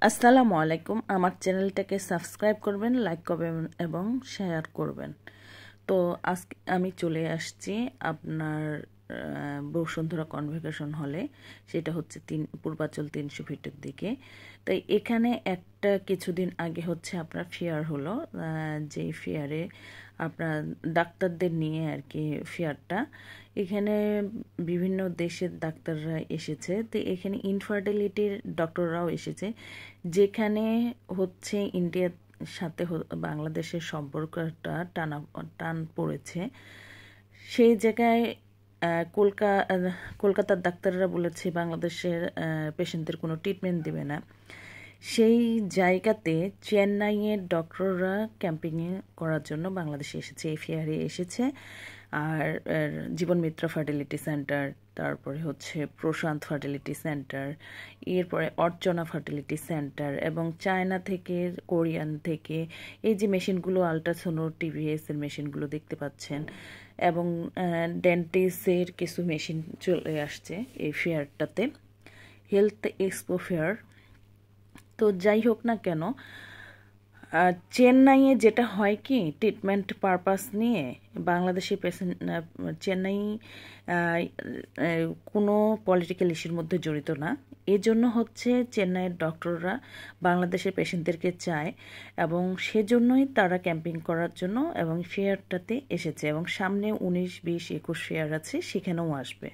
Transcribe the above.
আসসালামু আলাইকুম। আমার চ্যানেলটাকে সাবস্ক্রাইব করবেন, লাইক করবেন এবং শেয়ার করবেন। তো আজকে আমি চলে আসছি আপনার বসুন্ধরা কনভোকেশন হলে। সেটা হচ্ছে পূর্বাচল 300 ফিটের দিকে। তাই এখানে একটা কিছুদিন আগে হচ্ছে আপনার ফেয়ার হলো, যেই ফেয়ারে আপনার ডাক্তারদের নিয়ে আর কি ফেয়ারটা। এখানে বিভিন্ন দেশের ডাক্তাররা এসেছে, তো এখানে ইনফার্টিলিটির ডক্টররাও এসেছে। যেখানে হচ্ছে ইন্ডিয়ার সাথে বাংলাদেশের সম্পর্কটা টান পড়েছে, সেই জায়গায় কলকাতার ডাক্তাররা বলেছে বাংলাদেশের পেশেন্টদের কোনো ট্রিটমেন্ট দেবে না। সেই জায়গাতে চেন্নাইয়ের ডক্টররা ক্যাম্পিংয়ে করার জন্য বাংলাদেশে এসেছে, এই ফেয়ারে এসেছে। আর জীবন মিত্র ফার্টিলিটি সেন্টার, তারপরে হচ্ছে প্রশান্ত ফার্টিলিটি সেন্টার, এরপরে অর্চনা ফার্টিলিটি সেন্টার এবং চায়না থেকে, কোরিয়ান থেকে এই যে মেশিনগুলো আলট্রাসোনো টিভিএস এর মেশিনগুলো দেখতে পাচ্ছেন, এবং ডেন্টিসের কিছু মেশিন চলে আসছে এই ফেয়ারটাতে, হেলথ এক্সপো ফেয়ার। তো যাই হোক না কেন, চেন্নাইয়ে যেটা হয় কি, ট্রিটমেন্ট পারপাস নিয়ে বাংলাদেশি পেশেন্ট, চেন্নাই কোনো পলিটিক্যাল ইস্যুর মধ্যে জড়িত না। এজন্য হচ্ছে চেন্নাইয়ের ডক্টররা বাংলাদেশের পেশেন্টদেরকে চায়, এবং সেজন্যই তারা ক্যাম্পিং করার জন্য এবং ফেয়ারটাতে এসেছে, এবং সামনে 19, 20, 21 ফেয়ার আছে, সেখানেও আসবে।